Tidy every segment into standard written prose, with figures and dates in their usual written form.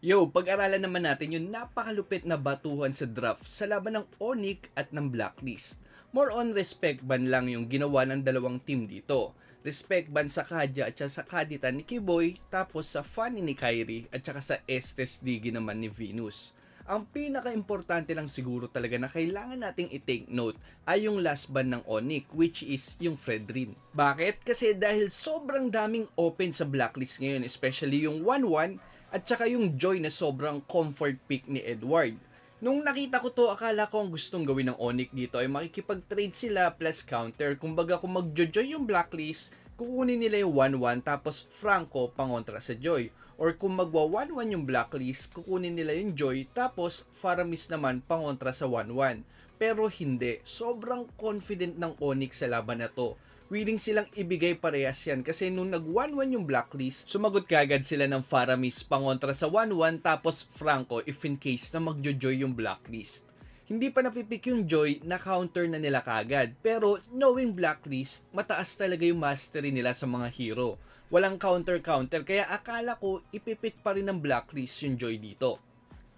Yo, pag-aralan naman natin yung napakalupit na batuhan sa draft sa laban ng Onyx at ng Blacklist. More on respect ban lang yung ginawa ng dalawang team dito. Respect ban sa Kadya at sa Kaditan ni Kiboy, tapos sa Funny ni Kyrie at saka sa Estes Digi naman ni Venus. Ang pinaka-importante lang siguro talaga na kailangan nating i-take note ay yung last ban ng Onyx, which is yung Fredrin. Bakit? Kasi dahil sobrang daming open sa Blacklist ngayon, especially yung 1-1 at saka yung Joy na sobrang comfort pick ni Edward. Nung nakita ko to, akala ko ang gustong gawin ng Onyx dito ay makikipag-trade sila plus counter. Kumbaga kung mag-joy yung Blacklist, kukunin nila yung 1-1 tapos Franco pangontra sa Joy. Or kung magwa 1-1 yung Blacklist, kukunin nila yung Joy tapos Faramis naman pangontra sa 1-1. Pero hindi, sobrang confident ng Onyx sa laban na to. Willing silang ibigay parehas yan kasi nung nag 1-1 yung Blacklist, sumagot kagad sila ng Faramis pangontra sa 1-1 tapos Franco if in case na magjo-joy yung Blacklist. Hindi pa napipik yung Joy, na counter na nila kagad. Pero knowing Blacklist, mataas talaga yung mastery nila sa mga hero. Walang counter-counter kaya akala ko ipipik pa rin ng Blacklist yung Joy dito.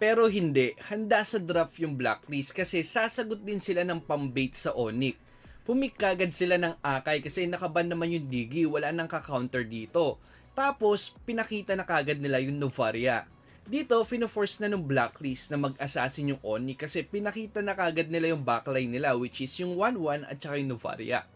Pero hindi, handa sa draft yung Blacklist kasi sasagot din sila ng pambait sa Onyx. Pumik kagad sila ng Akay kasi nakaban naman yung Digi, wala nang ka-counter dito. Tapos, pinakita na kagad nila yung Novaria. Dito, fino-force na ng Blacklist na mag-assassin yung Onyx kasi pinakita na kagad nila yung backline nila which is yung 1-1 at saka yung Novaria.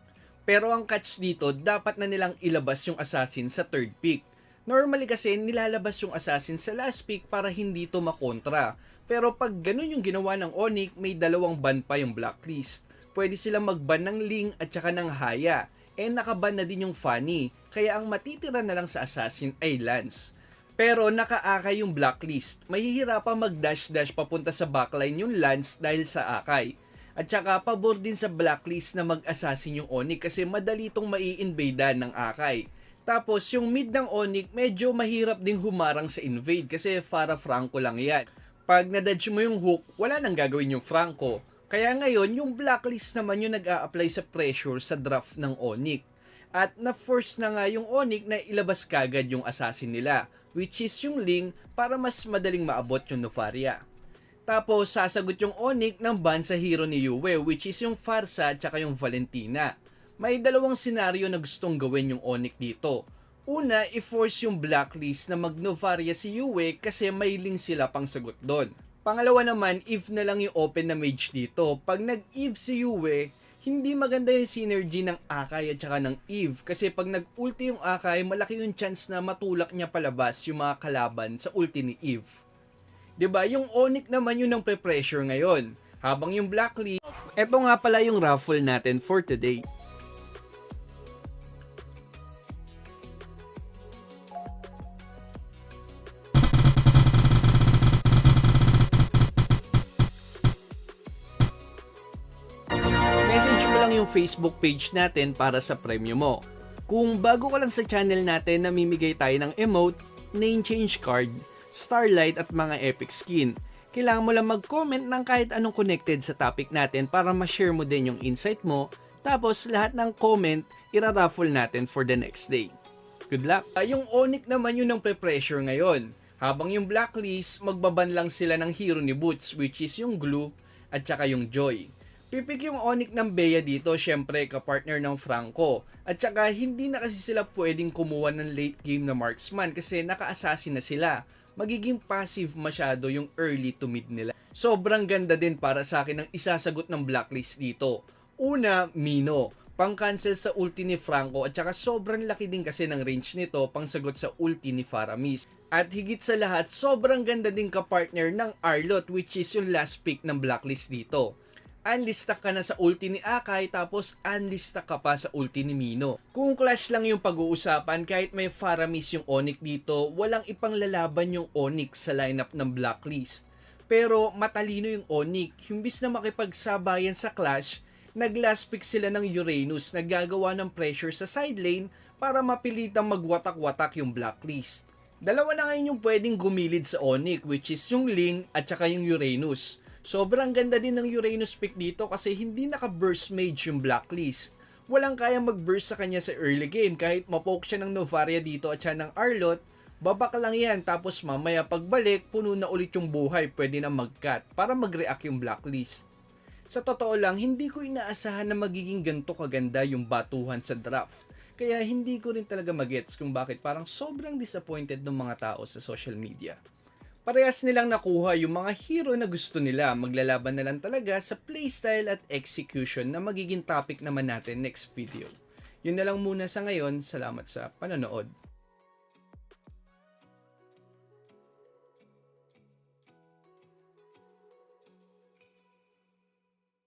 Pero ang catch dito, dapat na nilang ilabas yung assassin sa third pick. Normally kasi nilalabas yung assassin sa last pick para hindi to makontra. Pero pag ganun yung ginawa ng Onyx, may dalawang ban pa yung Blacklist. Pwede silang mag-ban ng Ling at saka ng Haya. Nakaban na din yung Funny, kaya ang matitira na lang sa assassin ay Lance. Pero naka-Akay yung Blacklist, mahihirapang mag-dash-dash papunta sa backline yung Lance dahil sa Akay. At saka pabor din sa Blacklist na mag-assassin yung Onyx kasi madali itong mai-invadean ng Akay. Tapos yung mid ng Onyx medyo mahirap ding humarang sa invade kasi para Franco lang yan. Pag na-dodge mo yung hook, wala nang gagawin yung Franco. Kaya ngayon, yung Blacklist naman yung nag-a-apply sa pressure sa draft ng Onyx. At na-force na nga yung Onyx na ilabas kagad yung assassin nila, which is yung Ling para mas madaling maabot yung Novaria. Tapos, sasagot yung Onyx ng ban sa hero ni Yue, which is yung Farsa at saka yung Valentina. May dalawang senaryo na gustong gawin yung Onyx dito. Una, i-force yung Blacklist na mag-Novaria si Yue kasi may Ling sila pang sagot doon. Pangalawa naman, if na lang yung open na mage dito. Pag nag-Eve si Yue, hindi maganda yung synergy ng Akay at saka ng Eve. Kasi pag nag-ulti yung Akay, malaki yung chance na matulak niya palabas yung mga kalaban sa ulti ni Eve. 'Di ba? Yung Onyx naman yun ang pre-pressure ngayon. Habang yung Blacklist, eto nga pala yung raffle natin for today. Message mo lang yung Facebook page natin para sa premyo mo. Kung bago ka lang sa channel natin, namimigay tayo ng emote, name change card, starlight at mga epic skin. Kailangan mo lang mag-comment ng kahit anong connected sa topic natin para ma-share mo din yung insight mo. Tapos lahat ng comment, ira-raffle natin for the next day. Good luck! Yung Onyx naman yun ang pre-pressure ngayon. Habang yung Blacklist, magbaban lang sila ng hero ni Boots which is yung Glue at saka yung Joy. Pipik yung Onyx ng Bea dito, syempre kapartner ng Franco. At saka hindi na kasi sila pwedeng kumuha ng late game na marksman kasi naka-assassin na sila. Magiging passive masyado yung early to mid nila. Sobrang ganda din para sa akin ang isasagot ng Blacklist dito. Una, Mino. Pang-cancel sa ulti ni Franco at saka sobrang laki din kasi ng range nito pang-sagot sa ulti ni Faramis. At higit sa lahat, sobrang ganda din kapartner ng Arlot which is yung last pick ng Blacklist dito. Unlista ka na sa ulti ni Akay tapos unlista ka pa sa ulti ni Mino. Kung clash lang yung pag-uusapan, kahit may Faramis yung Onyx dito, walang ipanglalaban yung Onyx sa lineup ng Blacklist. Pero matalino yung Onyx, imbis na makipagsabayan sa clash, nag-last pick sila ng Uranus na gagawa ng pressure sa side lane para mapilitang magwatak-watak yung Blacklist. Dalawa na ngayon yung pwedeng gumilid sa Onyx which is yung Ling at saka yung Uranus. Sobrang ganda din ng Uranus pick dito kasi hindi naka-burst mage yung Blacklist. Walang kayang mag-burst sa kanya sa early game kahit mapoke siya ng Novaria dito at siya ng Arlot, Babak lang yan, tapos mamaya pagbalik, puno na ulit yung buhay, pwede na mag-cut para mag-react yung blacklist. Sa totoo lang, hindi ko inaasahan na magiging ganito kaganda yung batuhan sa draft. Kaya hindi ko rin talaga magets kung bakit parang sobrang disappointed ng mga tao sa social media. Parehas nilang nakuha yung mga hero na gusto nila, maglalaban na lang talaga sa playstyle at execution na magiging topic naman natin next video. Yun na lang muna sa ngayon, salamat sa panonood.